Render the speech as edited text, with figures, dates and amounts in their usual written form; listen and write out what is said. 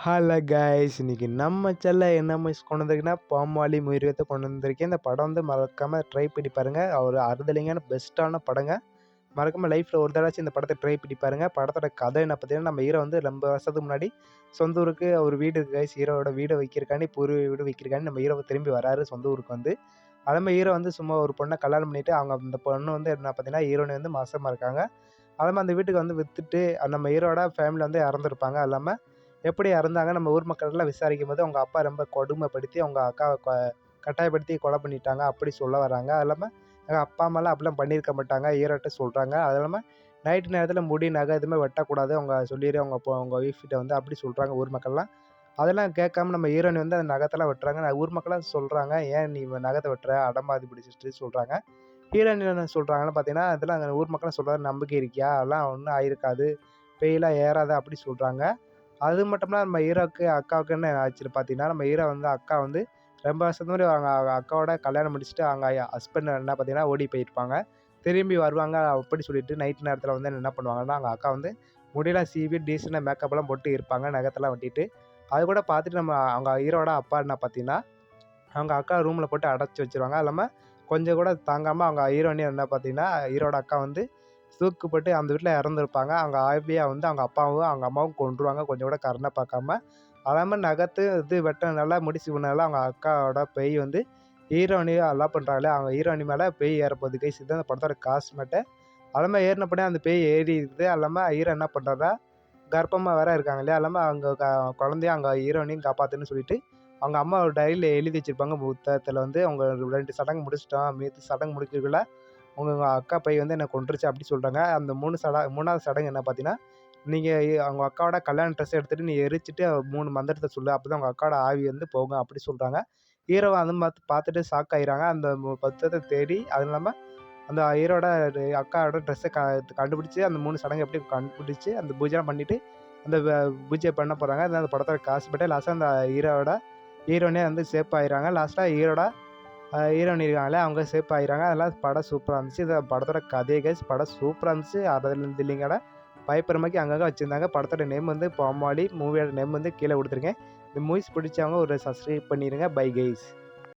Hello guys, இன்னைக்கு நம்ம செல்ல என்ன மிஸ் கொண்டு வந்திருக்குன்னா பாமாலி முயற்சியத்தை கொண்டு வந்திருக்கேன். இந்த படம் வந்து மறக்காமல் ட்ரை பண்ணி பாருங்கள். ஒரு அறுதலிங்கான பெஸ்ட்டான படங்க. மறக்காமல் லைஃப்பில் ஒரு தடவை இந்த படத்தை ட்ரை பண்ணி பாருங்கள். படத்தோட கதை என்ன பார்த்தீங்கன்னா, நம்ம ஹீரோ வந்து ரொம்ப வருஷத்துக்கு முன்னாடி சொந்த ஊருக்கு ஒரு வீடு இருக்குது கைஸ். ஹீரோவோட வீடை வைக்கிறக்காண்டி பூர்வீக வீடு வைக்கிறக்காண்டி நம்ம ஹீரோ திரும்பி வராரு சொந்த ஊருக்கு வந்து. அதே மாதிரி ஹீரோ வந்து சும்மா ஒரு பொண்ணை கல்யாணம் பண்ணிவிட்டு அவங்க அந்த பொண்ணு வந்து என்ன பார்த்தீங்கன்னா ஹீரோனி வந்து மாசமாக இருக்காங்க. அதே மாதிரி அந்த வீட்டுக்கு வந்து விற்றுட்டு நம்ம ஹீரோட ஃபேமிலி வந்து இறந்துருப்பாங்க. அது இல்லாமல் எப்படி இறந்தாங்க நம்ம ஊர் மக்கள்லாம் விசாரிக்கும் போது அவங்க அப்பா ரொம்ப கொடுமைப்படுத்தி அவங்க அக்காவை கட்டாயப்படுத்தி கொலை பண்ணிட்டாங்க அப்படி சொல்ல வராங்க. அது இல்லாமல் எங்கள் அப்பா அம்மாலாம் அப்படிலாம் பண்ணியிருக்க மாட்டாங்க ஹீரோட்ட சொல்கிறாங்க. அது இல்லாமல் நைட்டு நேரத்தில் முடி நகை எதுவுமே வெட்டக்கூடாது அவங்க சொல்லிடு அவங்க ஒய்ஃப்கிட்ட வந்து அப்படி சொல்கிறாங்க ஊர் மக்கள்லாம். அதெல்லாம் கேட்காம நம்ம ஹீரோனி வந்து அந்த நகத்தெல்லாம் வெட்டுறாங்க. ஊர் மக்களாக சொல்கிறாங்க, ஏன் நீ நகத்தை வெட்டுற அடம்பாதி பிடிச்சிட்டு சொல்கிறாங்க. ஹீரோனி என்ன சொல்கிறாங்கன்னு பார்த்தீங்கன்னா, இதெல்லாம் அந்த ஊர் மக்கள்லாம் சொல்கிறாங்க நம்பிக்கை இருக்கியா அதெல்லாம் ஒன்றும் ஆயிருக்காது, பேயெல்லாம் ஏறாத அப்படி சொல்கிறாங்க. அது மட்டும் இல்லாம நம்ம ஹீரோவுக்கு அக்காவுக்கு என்ன ஆச்சுன்னு பார்த்தீங்கன்னா, நம்ம ஹீரோ வந்து அக்கா வந்து ரொம்ப வருஷத்துக்கு முன்னாடி அவங்க அக்காவோட கல்யாணம் முடிச்சுட்டு அவங்க ஹஸ்பண்ட் என்ன பார்த்தீங்கன்னா ஓடி போயிருப்பாங்க. திரும்பி வருவாங்க அப்படி சொல்லிட்டு நைட் நேரத்தில் வந்து என்ன பண்ணுவாங்கன்னா, அவங்க அக்கா வந்து முடியெல்லாம் சீவி டீசெண்டாக மேக்கப்லாம் போட்டு இருப்பாங்க நகத்தெல்லாம் வெட்டிட்டு. அது கூட பார்த்துட்டு நம்ம அவங்க ஹீரோட அப்பா என்ன பார்த்தீங்கன்னா, அவங்க அக்கா ரூமில் போட்டு அடைச்சி வச்சுருவாங்க. அது இல்லாமல் கொஞ்சம் கூட தாங்காமல் அவங்க ஹீரோயினி என்ன பார்த்தீங்கன்னா, ஹீரோட அக்கா வந்து தூக்குப்பட்டு அந்த வீட்டில் இறந்துருப்பாங்க. அவங்க ஆவியா வந்து அவங்க அப்பாவும் அவங்க அம்மாவும் கொன்றுவாங்க கொஞ்சம் கூட கருணை பார்க்காம. அதாம நகத்து இது வெட்டினதுனால முடி சீவுனதுனால அவங்க அக்காவோட பேய் வந்து ஹீரோயினியை அல்லா பண்ணுறாங்களே அவங்க ஹீரோயினி மேலே பேய் ஏறப்போகுது கைஸ். இதுதான் அந்த படத்தோட காஸ்மெட்டு. அது இல்லாமல் ஏறினப்படே அந்த பேய் ஏறிடுது. அது இல்லாமல் ஹீரோ என்ன பண்ணுறாருன்னா கர்ப்பமாக வேற இருக்காங்க இல்லையா, அது இல்லாமல் அவங்க குழந்தைய அவங்க ஹீரோயினையும் காப்பாற்றுன்னு சொல்லிட்டு அவங்க அம்மா ஒரு டைரியில் எழுதி வச்சுருப்பாங்க. புத்தகத்தில் வந்து அவங்க 2 சடங்கு முடிச்சிட்டோம், மீதி சடங்கு முடிக்கிறதுக்குள்ள உங்க அக்கா பையன் வந்து என்ன கொன்றுச்சு அப்படி சொல்கிறாங்க. அந்த 3வது சடங்கு என்ன பார்த்தீங்கன்னா, நீங்கள் அவங்க அக்காவோட கல்யாண ட்ரெஸ் எடுத்துகிட்டு நீ எரிச்சிட்டு 3 மந்திரத்தை சொல்லு அப்போ தான் உங்கள் அக்காவோட ஆவி வந்து போகும் அப்படி சொல்கிறாங்க. ஹீரோவை அது பார்த்துட்டு ஷாக் ஆகிறாங்க. அந்த புத்தகத்தை தேடி அது இல்லாமல் அந்த ஹீரோட அக்காவோட ட்ரெஸ்ஸை கண்டுபிடிச்சி அந்த 3 சடங்கு எப்படி கண்டுபிடிச்சி அந்த பூஜைலாம் பண்ணிவிட்டு அந்த பூஜை பண்ண போகிறாங்க. அது அந்த படத்தோட காசுபட்டு லாஸ்ட்டாக அந்த ஹீரோனே வந்து சேஃப் ஆயிடுறாங்க. லாஸ்ட்டாக ஹீரோயின் இருக்காங்களே அவங்க சேஃப் ஆயிடுறாங்க. அதெல்லாம் படம் சூப்பராக இருந்துச்சு. இது படத்தோட கதையை கைஸ். படம் சூப்பராக இருந்துச்சு. அதில் இல்லைங்கடா பயப்படுற மாதிரி அங்கங்கே வச்சுருந்தாங்க. படத்தோட நேம் வந்து பாமாலி. மூவியோட நேம் வந்து கீழே கொடுத்துருக்கேன். இந்த மூவிஸ் பிடிச்சவங்க ஒரு சப்ஸ்கிரைப் பண்ணிடுங்க. Bye guys.